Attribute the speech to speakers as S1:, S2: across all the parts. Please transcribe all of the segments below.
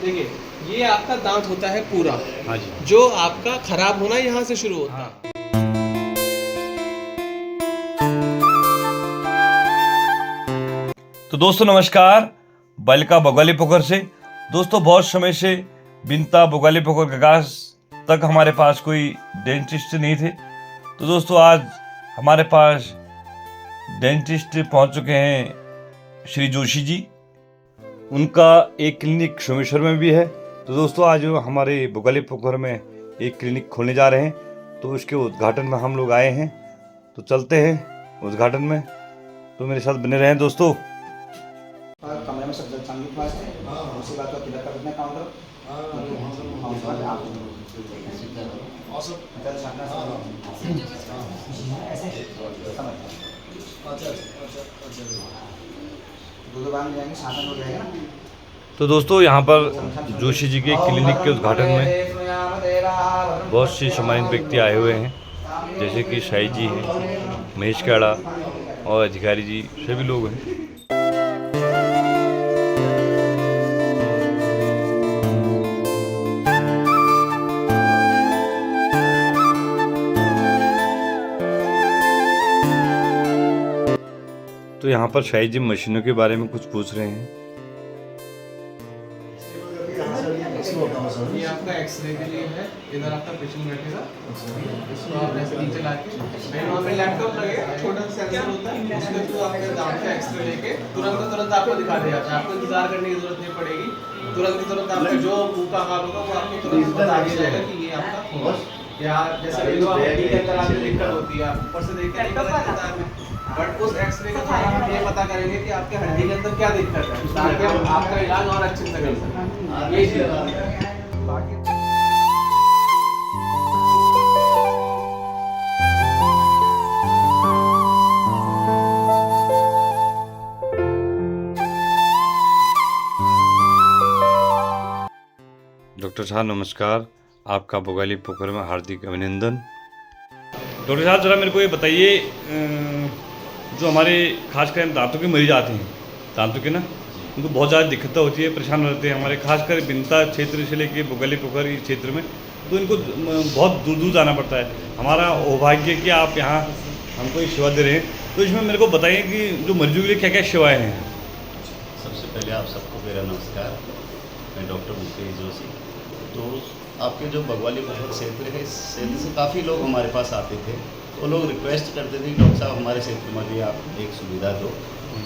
S1: देखिए, ये आपका दांत होता है पूरा।
S2: हाँ जी।
S1: जो आपका खराब होना यहाँ से शुरू होता है।
S2: हाँ। तो दोस्तों नमस्कार, बालिका बगवाली पोखर से। दोस्तों बहुत समय से बिनता बगवाली पोखर गगास तक हमारे पास कोई डेंटिस्ट नहीं थे। तो दोस्तों आज हमारे पास डेंटिस्ट पहुंच चुके हैं श्री जोशी जी। उनका एक क्लिनिक सोमेश्वर में भी है। तो दोस्तों आज हमारे बगवाली पोखर में एक क्लिनिक खोलने जा रहे हैं, तो उसके उद्घाटन में हम लोग आए हैं। तो चलते हैं उद्घाटन में, तो मेरे साथ बने रहें दोस्तों।
S3: कमरे में सब संगीत वास्ते उसी बात का क्लियर कर देना काउंटर
S2: तो दोस्तों यहाँ पर जोशी जी के क्लिनिक के उद्घाटन में बहुत से सम्मानित व्यक्ति आए हुए हैं, जैसे कि शाही जी हैं, महेश काड़ा और अधिकारी जी, सभी लोग हैं। तो यहाँ पर शाही जी मशीनों के बारे में कुछ पूछ रहे हैं।
S1: ये आपका एक्सरे के लिए है। इधर आपका पेशेंट बैठेगा, इसको आप ऐसे नीचे लाके वहाँ पे लैपटॉप लगेगा, छोटा सा सेंसर होता है, उसके थ्रू आपके दांत का एक्सरे लेके तुरंत आपको दिखा दिया जाता है। आपको इंतजार करने की जरूरत नहीं पड़ेगी। तुरंत आपका जो मुंह का हाल होगा वो आपको तुरंत बता दिया जाएगा कि ये आपका होगा। या जैसे हड्डी के अंदर आपको दिक्कत होती है, आप ऊपर से देख के नहीं पता चलता है, बट उस एक्सरे के द्वारा हम ये पता करेंगे कि आपके हड्डी के अंदर क्या दिक्कत है, ताकि हम आपका इलाज और अच्छे से कर सकें। ये चीज़ बाकी
S2: डॉक्टर साहब नमस्कार, आपका बगवाली पोखर में हार्दिक अभिनंदन। डॉक्टर साहब जरा मेरे को ये बताइए, जो हमारे खासकर दांतों के मरीज आते हैं, दांतों के ना, उनको बहुत ज़्यादा दिक्कतें होती है, परेशान रहते हैं। हमारे खासकर बिनता क्षेत्र से लेके बगवाली पोखर इस क्षेत्र में, तो इनको बहुत दूर दूर जाना पड़ता है। हमारा सौभाग्य कि आप यहाँ हमको ये सेवा दे रहे हैं। तो इसमें मेरे को बताइए कि जो मरीजों के लिए क्या क्या सेवाएँ हैं।
S4: सबसे पहले आप सबको मेरा नमस्कार। मैं डॉक्टर मुकेश जोशी। तो आपके जो बगवाली पोखर क्षेत्र है, इस क्षेत्र से काफ़ी लोग हमारे पास आते थे। वो लोग रिक्वेस्ट करते थे कि डॉक्टर साहब हमारे क्षेत्र में भी आप एक सुविधा दो,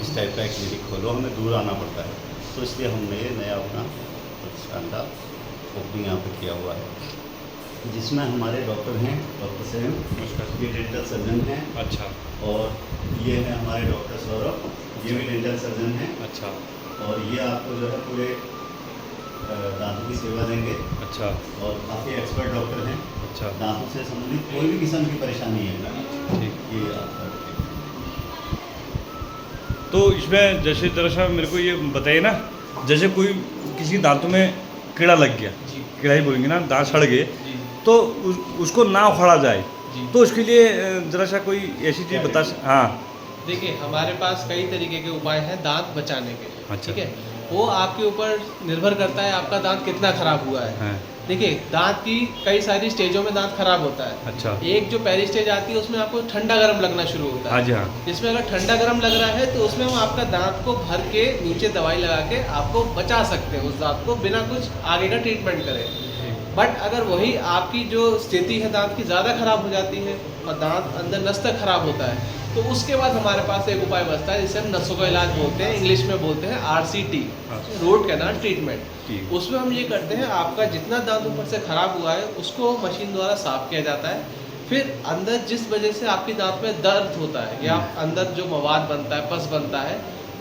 S4: इस टाइप का क्लिनिक खोलो, हमें दूर आना पड़ता है। तो इसलिए हमने ये नया अपना प्रतिष्ठान का ओपनिंग यहाँ पर किया हुआ है, जिसमें हमारे डॉक्टर हैं, डॉक्टर सेम, ये डेंटल सर्जन हैं।
S2: अच्छा।
S4: और ये है हमारे डॉक्टर सौरभ, ये भी डेंटल सर्जन हैं।
S2: अच्छा।
S4: और ये आपको जो है पूरे दांतों की सेवा देंगे।
S2: अच्छा।
S4: और काफ़ी एक्सपर्ट डॉक्टर हैं।
S2: अच्छा।
S4: दांतों से संबंधित कोई भी किस्म की परेशानी है
S2: ठीक।
S4: ये आपका।
S2: तो इसमें जैसे दरअसल मेरे को ये बताइए ना, जैसे कोई किसी दांतों में कीड़ा लग गया, कीड़ा ही बोलेंगे ना, दांत सड़ गए, तो उसको ना उखाड़ा जाए, तो उसके लिए जरा सा कोई ऐसी चीज़ बता। हाँ
S1: देखिए, हमारे पास कई तरीके के उपाय हैं दांत बचाने के।
S2: अच्छा।
S1: ठीक है, वो आपके ऊपर निर्भर करता है आपका दांत कितना खराब हुआ है।
S2: हाँ।
S1: देखिए, दांत की कई सारी स्टेजों में दांत खराब होता है।
S2: अच्छा।
S1: एक जो पहली स्टेज आती है उसमें आपको ठंडा गर्म लगना शुरू होता है।
S2: हाँ जी। हाँ।
S1: इसमें अगर ठंडा गर्म लग रहा है तो उसमें हम आपका दांत को भर के नीचे दवाई लगा के आपको बचा सकते हैं उस दांत को, बिना कुछ आगे का ट्रीटमेंट करें। बट अगर वही आपकी जो स्थिति है दांत की ज़्यादा खराब हो जाती है और दांत अंदर नस तक खराब होता है, तो उसके बाद हमारे पास एक उपाय बचता है जिसे हम नसों का इलाज बोलते हैं, इंग्लिश में बोलते हैं RCT, रूट कैनाल ट्रीटमेंट। उसमें हम ये करते हैं, आपका जितना दांत ऊपर से खराब हुआ है उसको मशीन द्वारा साफ किया जाता है। फिर अंदर जिस वजह से आपकी दांत में दर्द होता है या अंदर जो मवाद बनता है, पस बनता है,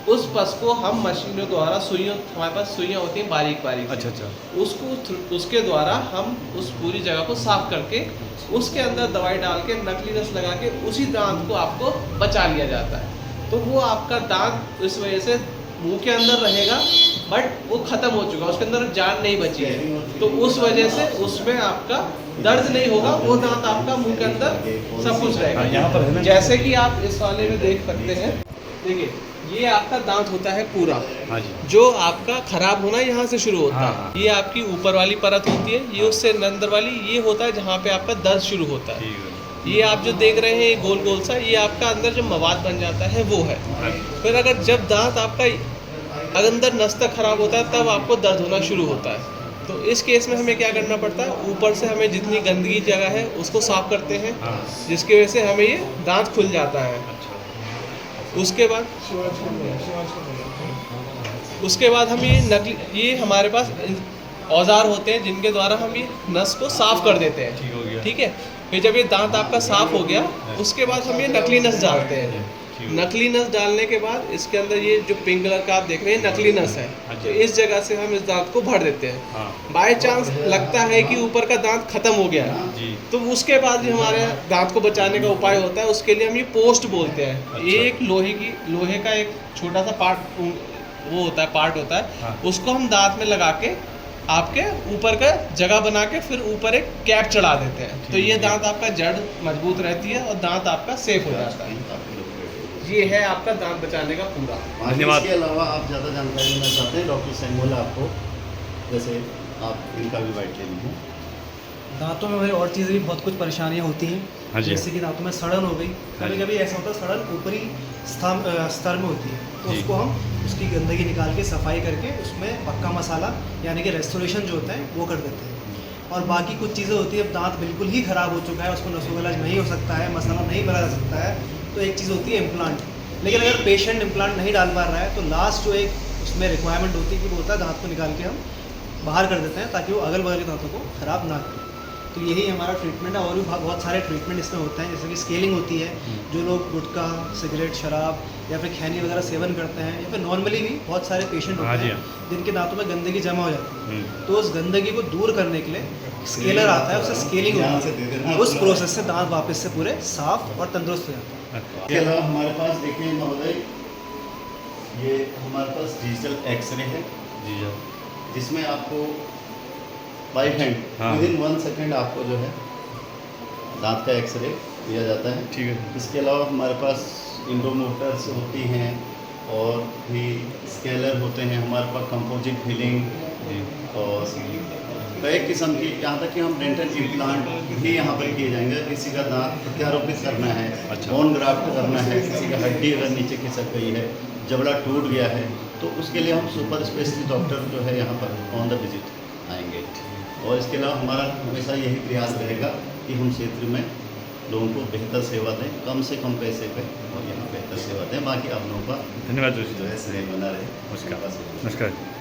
S1: उस पस को हम मशीनों द्वारा सुइयों, हमारे पास सुइयाँ होती हैं बारीक बारीक।
S2: अच्छा। अच्छा।
S1: उसके द्वारा हम उस पूरी जगह को साफ करके उसके अंदर दवाई डाल के नकली रस लगा के उसी दांत को आपको बचा लिया जाता है। तो वो आपका दांत इस वजह से मुंह के अंदर रहेगा, बट वो ख़त्म हो चुका, उसके अंदर जान नहीं बची है, तो उस वजह से उसमें आपका दर्द नहीं होगा, वो दांत आपका मुंह के अंदर सब कुछ रहेगा।
S2: यहाँ पर है ना,
S1: जैसे कि आप इस वाले में देख सकते हैं। देखिए, ये आपका दांत होता है पूरा,
S2: हाँ जी।
S1: जो आपका खराब होना यहाँ से शुरू होता
S2: हाँ,
S1: है।
S2: हाँ।
S1: ये आपकी ऊपर वाली परत होती है, ये उससे अंदर वाली ये होता है जहाँ पे आपका दर्द शुरू होता है।
S2: ठीक है।
S1: ये आप जो देख रहे हैं गोल गोल सा, ये आपका अंदर जो मवाद बन जाता है वो है।
S2: हाँ जी।
S1: फिर अगर जब दांत आपका अंदर नस तक खराब होता है तब आपको दर्द होना शुरू होता है। तो इस केस में हमें क्या करना पड़ता है, ऊपर से हमें जितनी गंदगी जगह है उसको साफ करते हैं,
S2: हाँ।
S1: जिसकी वजह से हमें ये दांत खुल जाता है।
S2: अच्छा।
S1: उसके बाद हम ये हमारे पास औजार होते हैं जिनके द्वारा हम ये नस को साफ कर देते हैं।
S2: ठीक हो गया।
S1: ठीक है, फिर जब ये दांत आपका साफ हो गया उसके बाद हम ये नकली नस डालते हैं।
S2: ठीक है।
S1: नकली नस डालने के बाद इसके अंदर ये जो पिंक कलर का आप देख रहे हैं नकली नस है, तो इस जगह से हम इस दांत को भर देते हैं।
S2: हाँ
S1: बाय चांस लगता है कि ऊपर का दांत खत्म हो गया है,
S2: जी।
S1: तो उसके बाद भी हमारे दांत को बचाने का उपाय होता है। उसके लिए हम ये पोस्ट बोलते हैं।
S2: अच्छा।
S1: ये एक लोहे का एक छोटा सा पार्ट होता है,
S2: हाँ।
S1: उसको हम दांत में लगा के आपके ऊपर का जगह बना के फिर ऊपर एक कैप चढ़ा देते हैं, तो ये दांत आपका जड़ मजबूत रहती है और दांत आपका सेफ हो जाता है। ये है आपका दांत बचाने का पूरा।
S2: धन्यवाद।
S4: इसके अलावा आप ज़्यादा जानकारी लेना चाहते हैं डॉक्टर सैमुअल आपको, जैसे आप इनका भी वाइट ले लीजिए।
S5: दांतों में हमारी और चीज़ें भी बहुत कुछ परेशानियाँ होती हैं।
S2: हाँ जी।
S5: जैसे कि दांतों में सड़न हो गई,
S2: हाँ
S5: कभी
S2: जी।
S5: कभी ऐसा होता है सड़न ऊपरी स्तर में होती है, तो
S2: जी।
S5: उसको हम उसकी गंदगी निकाल के सफाई करके उसमें पक्का मसाला यानी कि रेस्टोरेशन जो होता है वो कर देते हैं। और बाकी कुछ चीज़ें होती है, अब दांत बिल्कुल ही ख़राब हो चुका है, उसको नसों का इलाज नहीं हो सकता है, मसाला नहीं भरा जा सकता है, तो एक चीज़ होती है इम्प्लांट। लेकिन अगर पेशेंट इम्प्लांट नहीं डाल पा रहा है तो लास्ट जो एक उसमें रिक्वायरमेंट होती है कि वो होता है दांत को निकाल के हम बाहर कर देते हैं ताकि वो अगल बगल के दांतों को ख़राब ना करे। तो यही हमारा ट्रीटमेंट है। और भी बहुत सारे ट्रीटमेंट इसमें होते हैं, जैसे कि स्केलिंग होती है, जो लोग गुटखा, सिगरेट, शराब या फिर खैनी वगैरह सेवन करते हैं, या फिर नॉर्मली भी बहुत सारे पेशेंट
S2: हाँ
S5: होते
S2: जी,
S5: हैं जिनके दांतों में गंदगी जमा हो जाती है,
S2: हम्म।
S5: तो उस गंदगी को दूर करने के लिए स्केलर आता है, उससे स्केलिंग होती है। उस प्रोसेस से दांत वापस से पूरे साफ और तंदुरुस्त हो जाता है।
S4: इसके अलावा हमारे पास देखिए महोदय, ये हमारे पास डिजिटल एक्सरे है,
S2: जी जी।
S4: जिसमें आपको बाई हैंड
S2: हाँ।
S4: विदिन 1 सेकेंड आपको जो है दांत का एक्सरे दिया जाता है।
S2: ठीक है।
S4: इसके अलावा हमारे पास इंडोमोटर्स होती हैं और भी स्केलर होते हैं, हमारे पास कंपोजिट फिलिंग
S2: जी।
S4: और कई किस्म की, यहाँ तक कि हम डेंटल इम्प्लांट भी यहाँ पर किए जाएंगे। किसी का दांत प्रत्यारोपित करना है,
S2: अच्छा।
S4: बोन ग्राफ्ट करना है, किसी का हड्डी अगर नीचे खिसक गई है, जबड़ा टूट गया है, तो उसके लिए हम सुपर स्पेशलिस्ट डॉक्टर जो है यहाँ पर ऑन द विजिट आएंगे। और इसके अलावा हमारा हमेशा यही प्रयास रहेगा कि हम क्षेत्र में लोगों को बेहतर सेवा दें, कम से कम पैसे पे, और यहाँ बेहतर सेवा दें। बाकी आप लोगों का
S2: धन्यवाद जोशी
S4: जो
S2: जी।
S4: है श्रेय बना रहे।
S2: नमस्कार। नमस्कार।